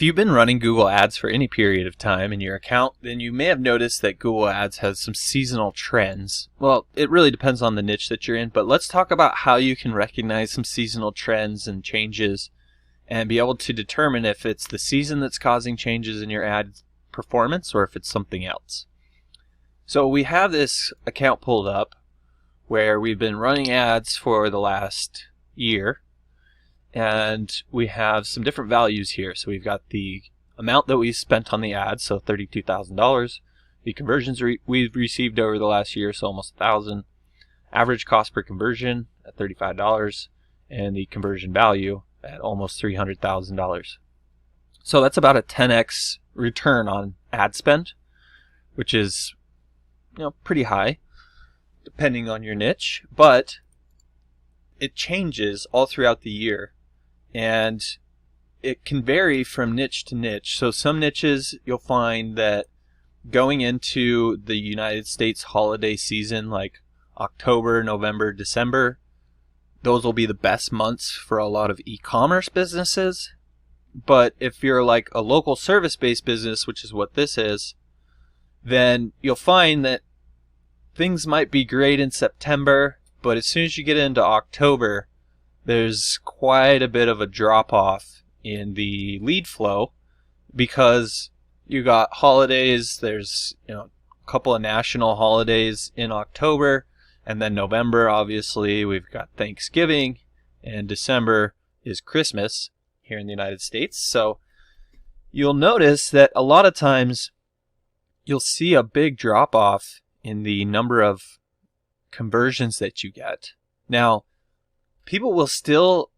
If you've been running Google Ads for any period of time in your account, then you may have noticed that Google Ads has some seasonal trends. Well, it really depends on the niche that you're in, but let's talk about how you can recognize some seasonal trends and changes and be able to determine if it's the season that's causing changes in your ad performance or if it's something else. So we have this account pulled up where we've been running ads for the last year. And we have some different values here. So we've got the amount that we spent on the ad, so $32,000. The conversions we've received over the last year, so almost 1,000. Average cost per conversion at $35, and the conversion value at almost $300,000. So that's about a 10x return on ad spend, which is, pretty high, depending on your niche. But it changes all throughout the year. And it can vary from niche to niche. So some niches you'll find that going into the United States holiday season, like October, November, December, those will be the best months for a lot of e-commerce businesses. But if you're like a local service-based business, which is what this is, then you'll find that things might be great in September, but as soon as you get into October, there's quite a bit of a drop-off in the lead flow because you got holidays. There's a couple of national holidays in October, and then November, obviously, we've got Thanksgiving, and December is Christmas here in the United States. So you'll notice that a lot of times you'll see a big drop-off in the number of conversions that you get. Now, people will still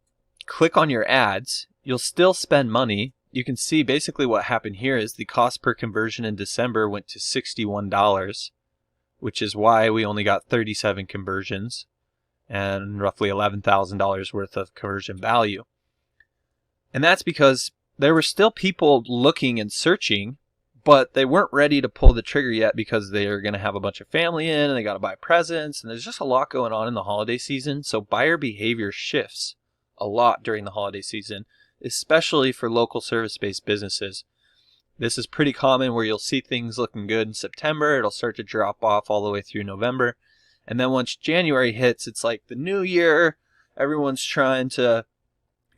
click on your ads. You'll still spend money. You can see basically what happened here is the cost per conversion in December went to $61, which is why we only got 37 conversions and roughly $11,000 worth of conversion value. And that's because there were still people looking and searching, but they weren't ready to pull the trigger yet because they're going to have a bunch of family in and they got to buy presents, and there's just a lot going on in the holiday season. So buyer behavior shifts a lot during the holiday season, especially for local service-based businesses. This is pretty common where you'll see things looking good in September. It'll start to drop off all the way through November. And then once January hits, it's like the new year. Everyone's trying to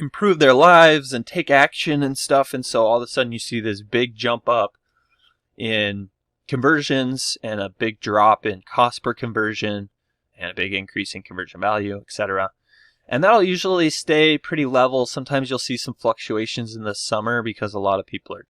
improve their lives and take action and stuff. And so all of a sudden you see this big jump up in conversions and a big drop in cost per conversion and a big increase in conversion value, etc. And that'll usually stay pretty level. Sometimes you'll see some fluctuations in the summer because a lot of people are